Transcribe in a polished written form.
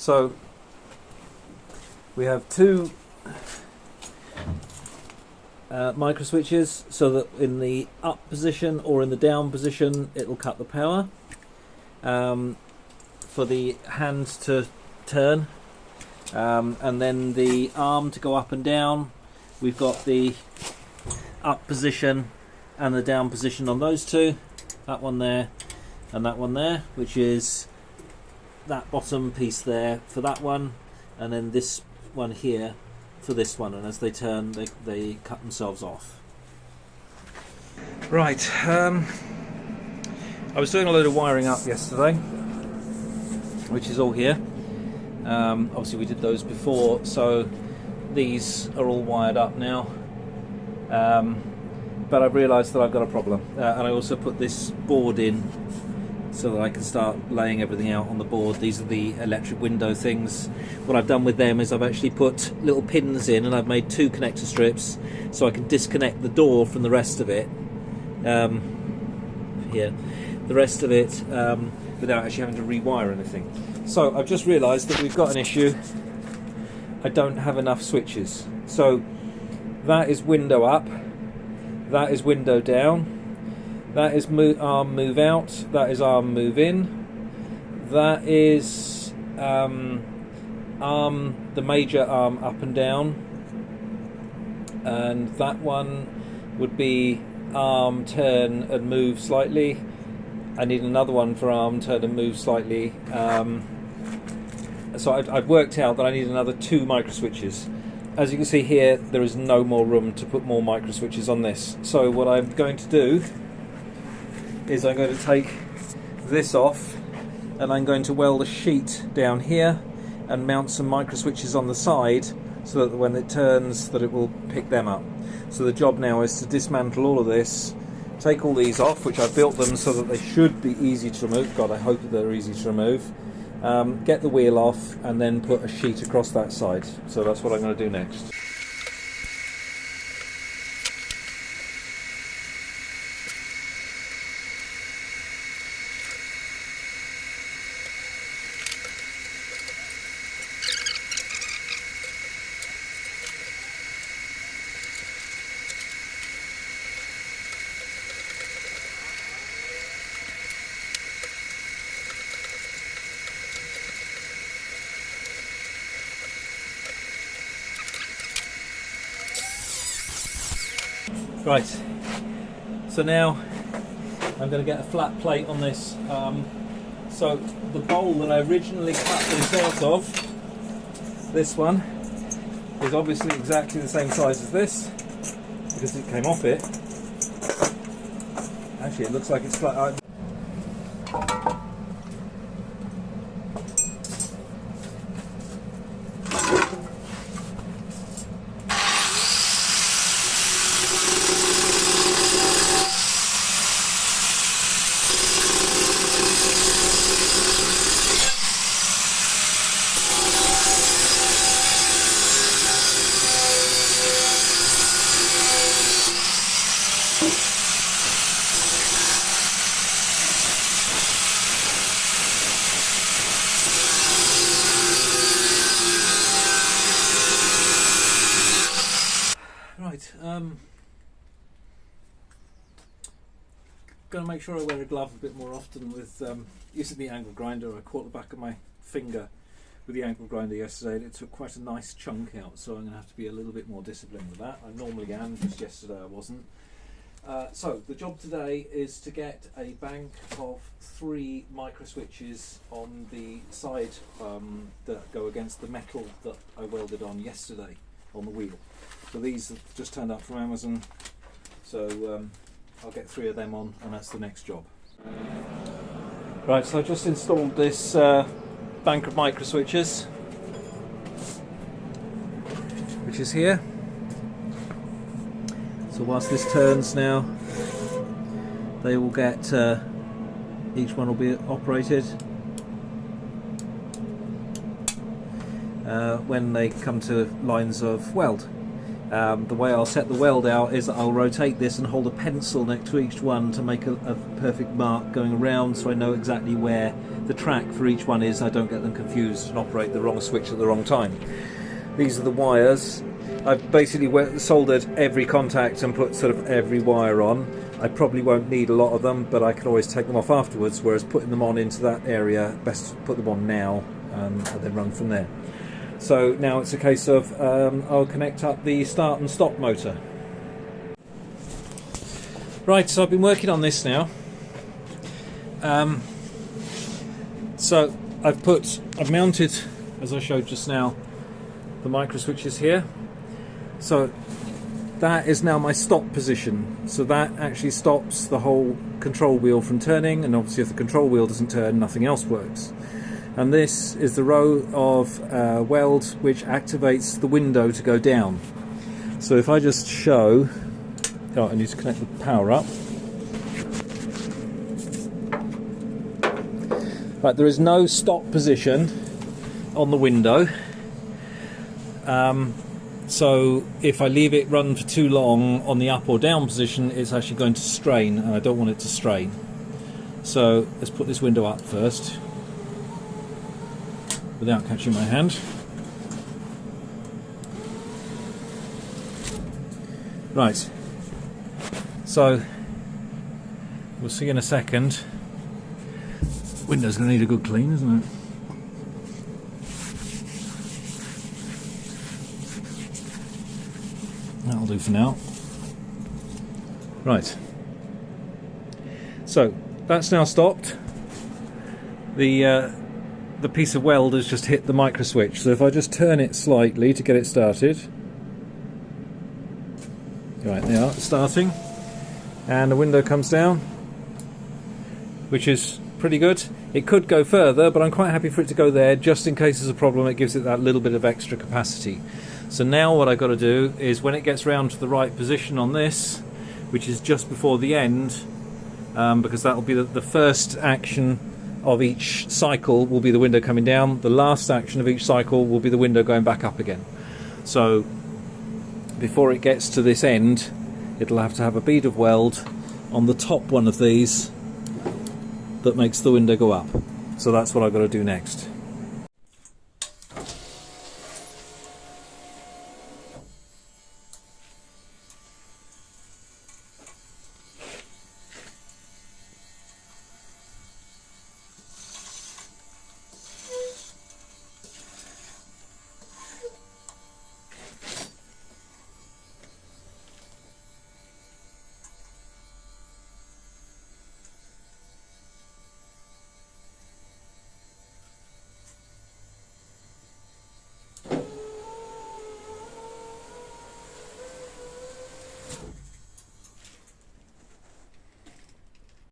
So we have two micro switches, so that in the up position or in the down position it'll cut the power. For the hand to turn, and then the arm to go up and down, we've got the up position and the down position on those two, that one there and that one there, which is that bottom piece there for that one, and then this one here for this one, and as they turn they cut themselves off. Right, I was doing a load of wiring up yesterday, which is all here. Obviously we did those before, so these are all wired up now, but I've realised that I've got a problem, and I also put this board in so that I can start laying everything out on the board. These are the electric window things. What I've done with them is I've actually put little pins in, and I've made two connector strips so I can disconnect the door from the rest of it, here, the rest of it, without actually having to rewire anything. So I've just realised that we've got an issue. I don't have enough switches. So that is window up, that is window down, that is arm move out, that is arm move in, that is arm, the major arm up and down, and that one would be arm turn and move slightly. I need another one for arm turn and move slightly. So I've worked out that I need another 2 micro switches. As you can see here, there is no more room to put more micro switches on this. So what I'm going to do is I'm going to take this off, and I'm going to weld a sheet down here and mount some micro switches on the side, so that when it turns that it will pick them up. So the job now is to dismantle all of this, take all these off, which I've built them so that they should be easy to remove. God, I hope that they're easy to remove. Get the wheel off, and then put a sheet across that side. So that's what I'm going to do next. Right, so now I'm going to get a flat plate on this. So the bowl that I originally cut this out of, this one, is obviously exactly the same size as this, because it came off it. Actually, it looks like it's flat. Right, going to make sure I wear a glove a bit more often with using the angle grinder. I caught the back of my finger with the angle grinder yesterday, and it took quite a nice chunk out, so I'm going to have to be a little bit more disciplined with that. I normally am, just yesterday I wasn't. So the job today is to get a bank of 3 micro switches on the side that go against the metal that I welded on yesterday on the wheel. So these have just turned up from Amazon, so I'll get 3 of them on, and that's the next job. Right, so I just installed this bank of micro switches, which is here. So whilst this turns now, they will get, each one will be operated. When they come to lines of weld. The way I'll set the weld out is that I'll rotate this and hold a pencil next to each one to make a perfect mark going around, so I know exactly where the track for each one is. I don't get them confused and operate the wrong switch at the wrong time. These are the wires. I've basically soldered every contact and put sort of every wire on. I probably won't need a lot of them, but I can always take them off afterwards, whereas putting them on into that area, best to put them on now and then run from there. So now it's a case of I'll connect up the start and stop motor. Right, so I've been working on this now. So I've mounted, as I showed just now, the micro switches here. So that is now my stop position. So that actually stops the whole control wheel from turning, and obviously if the control wheel doesn't turn, nothing else works. And this is the row of weld which activates the window to go down. So if I just show, I need to connect the power up. Right, there is no stop position on the window. So if I leave it run for too long on the up or down position, it's actually going to strain, and I don't want it to strain. So let's put this window up first without catching my hand. Right, so we'll see in a second. Window's going to need a good clean, isn't it? That'll do for now. Right, so that's now stopped. The piece of weld has just hit the micro switch, so if I just turn it slightly to get it started. Right, now it's starting, and the window comes down, which is pretty good. It could go further, but I'm quite happy for it to go there, just in case there's a problem. It gives it that little bit of extra capacity. So now what I've got to do is, when it gets round to the right position on this, which is just before the end, because that will be the first action of each cycle will be the window coming down, the last action of each cycle will be the window going back up again. So before it gets to this end, it'll have to have a bead of weld on the top one of these that makes the window go up. So that's what I've got to do next.